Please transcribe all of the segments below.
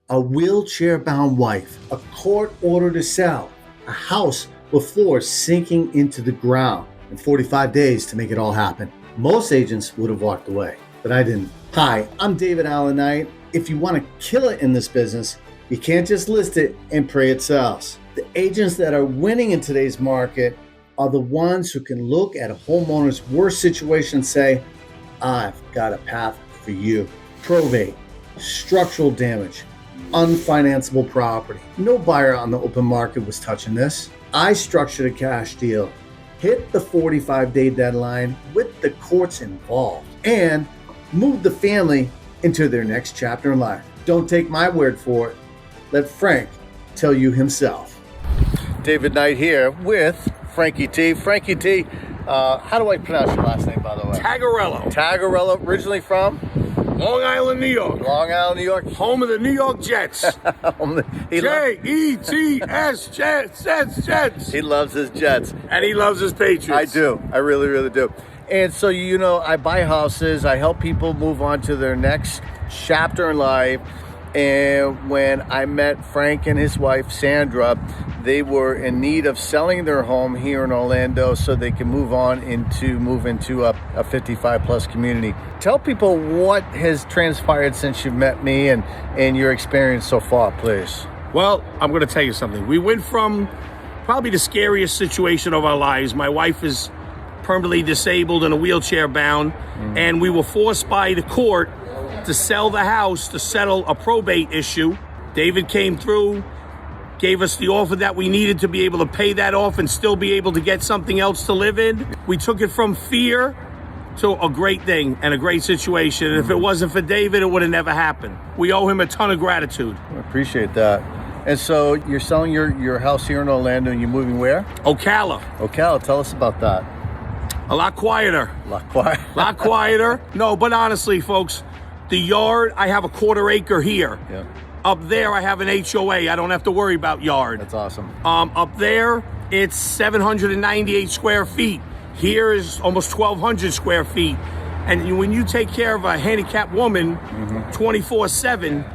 a wheelchair-bound wife, a court order to sell, a house with floors sinking into the ground, and 45 days to make it all happen. Most agents would have walked away, but I didn't. Hi, I'm David Allen Knight. If you want to kill it in this business, you can't just list it and pray it sells. The agents that are winning in today's market are the ones who can look at a homeowner's worst situation and say, I've got a path for you. Probate, structural damage, unfinanceable property. No buyer on the open market was touching this. I structured a cash deal, hit the 45-day deadline with the courts involved, and moved the family into their next chapter in life. Don't take my word for it. Let Frank tell you himself. David Knight here with Frankie T. Frankie T, how do I pronounce your last name, by the way? Tagarello. Tagarello, originally from? Long Island, New York. Long Island, New York. Home of the New York Jets. J-E-T-S, Jets. He loves his Jets. And he loves his Patriots. I do. I really, really do. And so, you know, I buy houses. I help people move on to their next chapter in life. And when I met Frank and his wife, Sandra, they were in need of selling their home here in Orlando so they can move into a 55-plus community. Tell people what has transpired since you've met me and your experience so far, please. Well, I'm going to tell you something. We went from probably the scariest situation of our lives. My wife is permanently disabled and a wheelchair bound, and we were forced by the court to sell the house to settle a probate issue. David came through, gave us the offer that we needed to be able to pay that off and still be able to get something else to live in. We took it from fear to a great thing and a great situation. And if it wasn't for David, it would have never happened. We owe him a ton of gratitude. I appreciate that. And so you're selling your house here in Orlando and you're moving where? Ocala. Ocala, tell us about that. A lot quieter. A lot quieter. Lot quieter. No, but honestly, folks, the yard, I have a quarter acre here. Yeah. Up there, I have an HOA. I don't have to worry about yard. That's awesome. Up there, it's 798 square feet. Here is almost 1,200 square feet. And when you take care of a handicapped woman 24/7,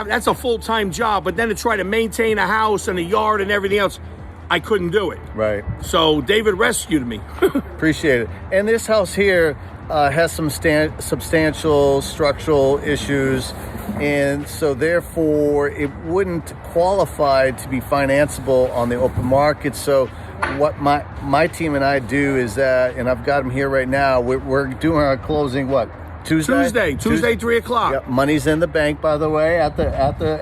that's a full-time job. But then to try to maintain a house and a yard and everything else, I couldn't do it. Right. So David rescued me. Appreciate it. And this house here has some substantial structural issues, and so therefore it wouldn't qualify to be financeable on the open market. So what my team and I do is that, and I've got them here right now, we're doing our closing, what? Tuesday, 3 o'clock. Yep, money's in the bank, by the way, at the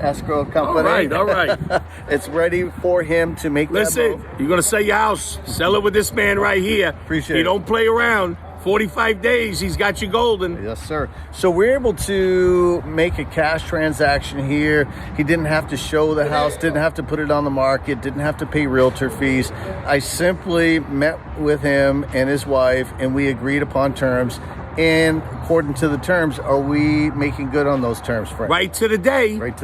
escrow company. All right. It's ready for him to make that move. You're going to sell your house. Sell it with this man right here. Appreciate it. You don't play around. 45 days, he's got you golden. Yes, sir. So we're able to make a cash transaction here. He didn't have to show the house, didn't have to put it on the market, didn't have to pay realtor fees. I simply met with him and his wife, and we agreed upon terms. And according to the terms, are we making good on those terms, Frank? Right to the day. Right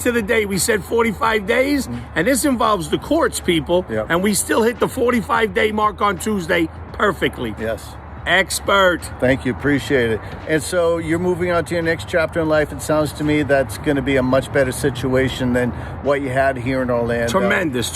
to the day. We said 45 days, and this involves the courts, people. Yep. And we still hit the 45-day mark on Tuesday perfectly. Yes. Expert. Thank you. Appreciate it. And so you're moving on to your next chapter in life. It sounds to me that's going to be a much better situation than what you had here in Orlando. Tremendous.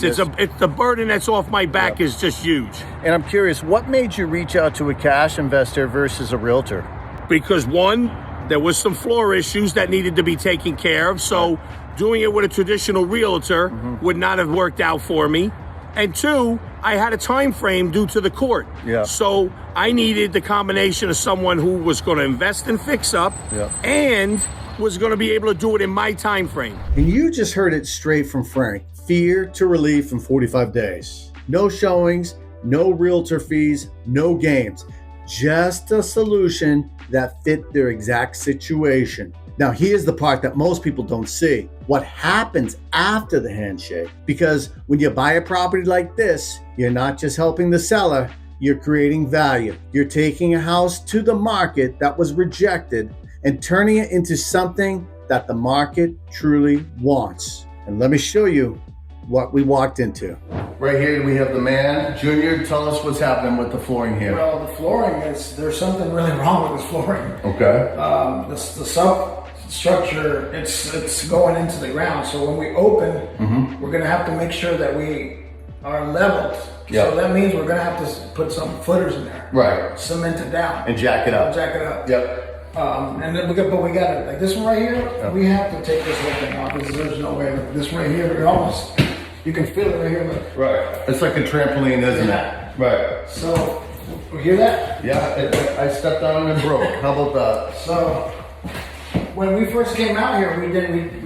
Yes. It's the burden that's off my back is just huge. And I'm curious, what made you reach out to a cash investor versus a realtor? Because one, there was some floor issues that needed to be taken care of. So doing it with a traditional realtor would not have worked out for me. And two, I had a time frame due to the court. Yeah. So I needed the combination of someone who was going to invest and fix up and was going to be able to do it in my time frame. And you just heard it straight from Frank. Fear to relief in 45 days. No showings, no realtor fees, no games. Just a solution that fit their exact situation. Now, here's the part that most people don't see. What happens after the handshake? Because when you buy a property like this, you're not just helping the seller, you're creating value. You're taking a house to the market that was rejected and turning it into something that the market truly wants. And let me show you what we walked into. Right here we have the man. Junior, tell us what's happening with the flooring here. Well, the flooring there's something really wrong with this flooring. Okay. The structure, it's going into the ground. So when we open, we're gonna have to make sure that we are leveled. Yep. So that means we're gonna have to put some footers in there. Right. Cement it down. And jack it up. Jack it up. Yep. And then we got it like this one right here. We have to take this whole thing off because there's no way. This right here, you can feel it right here. Look. Right. It's like a trampoline, isn't Yeah. it? Right. So, you hear that? Yeah, I stepped on it and broke. How about that? So, when we first came out here, we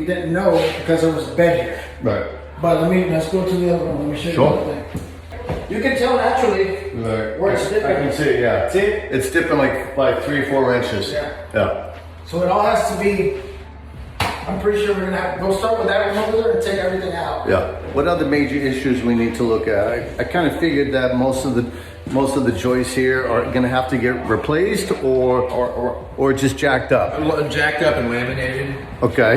didn't know because there was a bed here. Right. But let's go to the other one. Let me show you the other thing. You can tell naturally where it's dipping. I can see it, yeah. See? It's dipping like 3 or 4 inches. Yeah. Yeah. So it all has to be. I'm pretty sure we'll start with that one over there and take everything out. Yeah. What other major issues we need to look at? I kind of figured that most of the joists here are going to have to get replaced or just jacked up. Jacked up and laminated. Okay.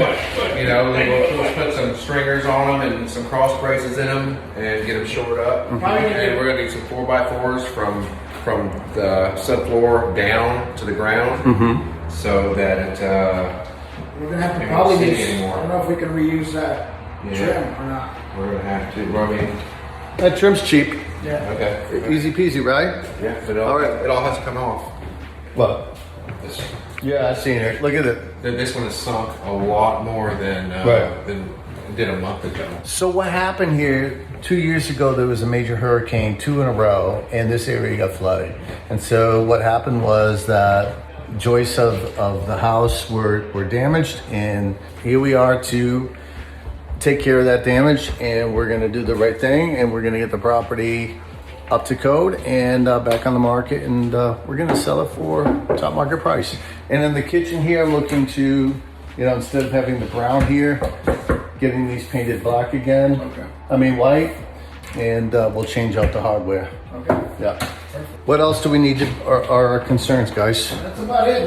You know, we'll put some stringers on them and some cross braces in them and get them shored up. And we're going to do some 4x4s from the subfloor down to the ground, so that it. We're gonna have to You probably won't see use. it anymore. I don't know if we can reuse that Yeah. trim or not. We're going to have to. Well, I mean, That trim's cheap. Yeah. okay. Easy peasy, right? Yeah, but All right. it all has to come off. What? This, Yeah, I've seen it. Look at it. this one has sunk a lot more than it did a month ago. So what happened here, 2 years ago, there was a major hurricane, 2 in a row, and this area got flooded. And so what happened was that joists of the house were damaged, and here we are to take care of that damage, and we're gonna do the right thing, and we're gonna get the property up to code and back on the market, and we're gonna sell it for top market price. And in the kitchen here, I'm looking to, instead of having the brown here, getting these painted black again. Okay. I mean white, and we'll change out the hardware. Okay. Yeah. What else do we need are our concerns, guys? That's about it.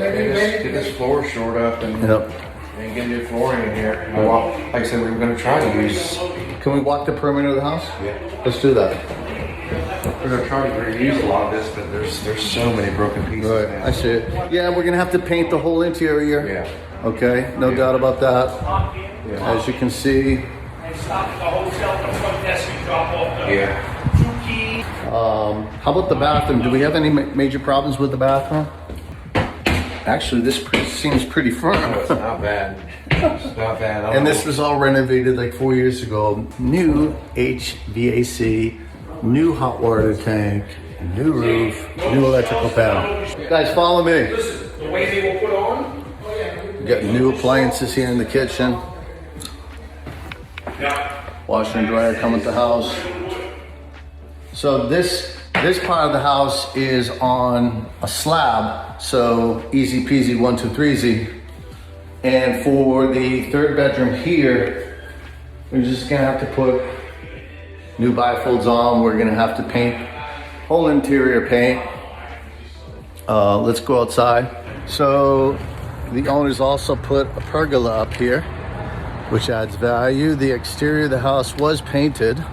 Get this floor shored up and Yep. get new flooring in here. Well, like I said, we were going to try to use. Can we walk the perimeter of the house? Yeah. Let's do that. We're going to try to reuse a lot of this, but there's so many broken pieces. Right, now. I see it. Yeah, we're gonna have to paint the whole interior. Yeah. Okay, no doubt about that. Yeah. As you can see, And stop at the hotel at the front desk and drop off the Yeah. 2 keys. how about the bathroom? Do we have any major problems with the bathroom? Actually, this seems pretty firm. It's not bad. It's not bad. And this was all renovated like 4 years ago. New HVAC, new hot water tank, new roof, new electrical panel. Guys, follow me. Listen, the way they were put on. We got new appliances here in the kitchen. Yeah. Washer and dryer come with the house. So this part of the house is on a slab, so easy peasy 1, 2, 3 And for the third bedroom here, we're just gonna have to put new bifolds on. We're gonna have to paint whole interior paint. Let's go outside. So the owners also put a pergola up here, which adds value. The exterior of the house was painted,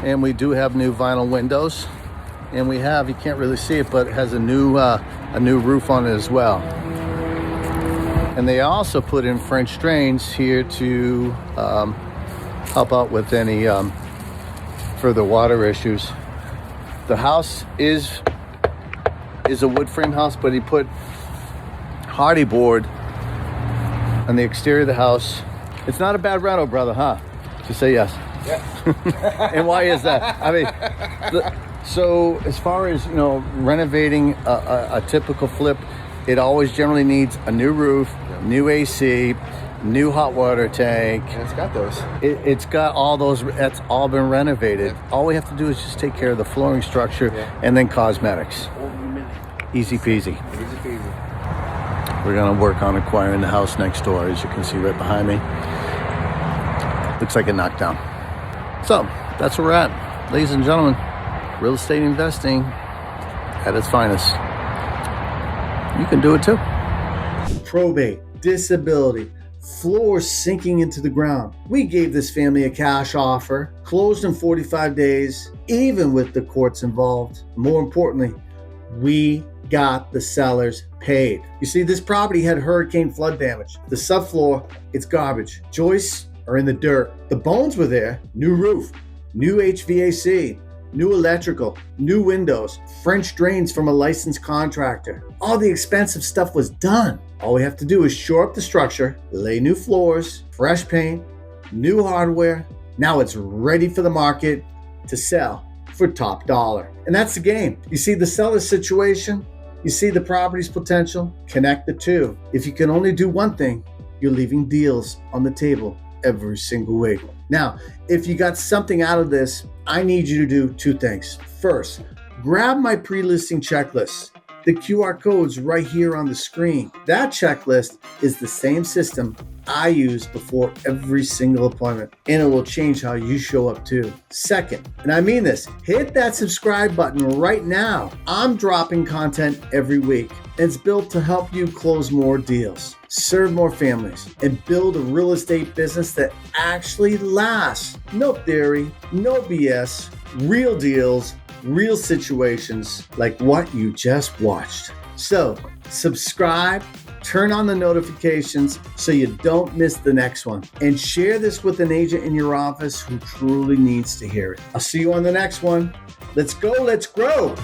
and we do have new vinyl windows, and we have, you can't really see it, but it has a new roof on it as well. And they also put in French drains here to help out with any further water issues. The house is a wood frame house, but he put hardy board on the exterior of the house. It's not a bad rental, brother, huh? Just say yes. Yeah. And why is that? I mean, so as far as, renovating a typical flip, it always generally needs a new roof, new AC, new hot water tank. And it's got those. It's got all those, that's all been renovated. Yeah. All we have to do is just take care of the flooring structure and then cosmetics. Easy peasy. Easy peasy. We're gonna work on acquiring the house next door, as you can see right behind me. Looks like a knockdown. So, that's where we're at. Ladies and gentlemen, real estate investing at its finest. You can do it too. Probate, disability, floors sinking into the ground. We gave this family a cash offer, closed in 45 days, even with the courts involved. More importantly, we got the sellers paid. You see, this property had hurricane flood damage. The subfloor, it's garbage. Joists are in the dirt. The bones were there. New roof, new HVAC, new electrical, new windows, French drains from a licensed contractor. All the expensive stuff was done. All we have to do is shore up the structure, lay new floors, fresh paint, new hardware. Now it's ready for the market to sell for top dollar. And that's the game. You see the seller's situation, you see the property's potential, connect the two. If you can only do one thing, you're leaving deals on the table every single week. Now, if you got something out of this, I need you to do two things. First, grab my pre-listing checklist. The QR code's right here on the screen. That checklist is the same system I use before every single appointment, and it will change how you show up too. Second, and I mean this, hit that subscribe button right now. I'm dropping content every week. It's built to help you close more deals, serve more families, and build a real estate business that actually lasts. No theory, no BS, real deals, real situations like what you just watched. So subscribe, turn on the notifications so you don't miss the next one, and share this with an agent in your office who truly needs to hear it. I'll see you on the next one. Let's go, let's grow.